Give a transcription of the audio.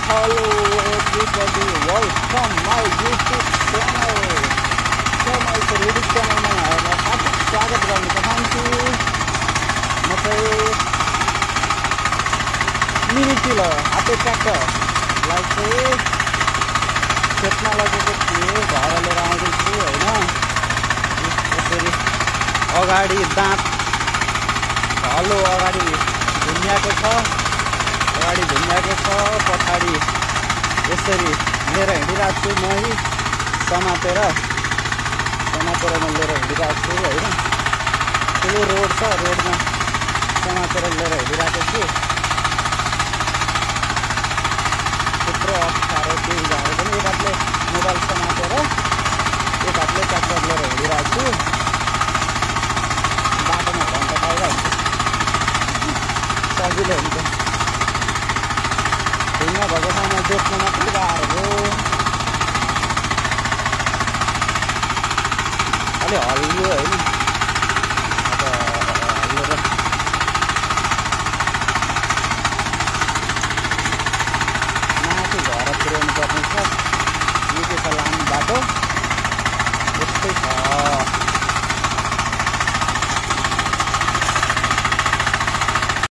Hello everybody, welcome my YouTube channel. म यसो YouTube च्यानलमा यहाँहरूलाई हार्दिक स्वागत गर्न चाहन्छु। म चाहिँ मिनी टिलर हाते ट्र्याक्टरलाई चाहिँ खेतमा लगेको थिएँ, घर लिएर आउँदैछु होइन। यसरी अगाडि दाँत हलो अगाडि घुम्याएको छ, पछाडि यसरी लिएर हिँडिरहेको छु। मै समातेर म लिएर हिँडिरहेको छु होइन। ठुलो रोड छ, रोडमा समातेर लिएर हिँडिरहेको छु। त्यत्रो अप्ठ्यारो केही गाह्रो पनि, एक हातले मोबाइल समातेर एक हातले ट्र्याक्टर लिएर हिँडिरहेको छु। बाटोमा घन्ट पाइरहेको हुन्छ, सजिलो हुन्छ। ढुङ्गा भएको ठाउँमा जोत्न मात्रै गाह्रो हो। अलि हल्लियो होइन, अब हल्लेर माथि घर पुर्याउनु पर्ने छ। निकै छ लामो बाटो।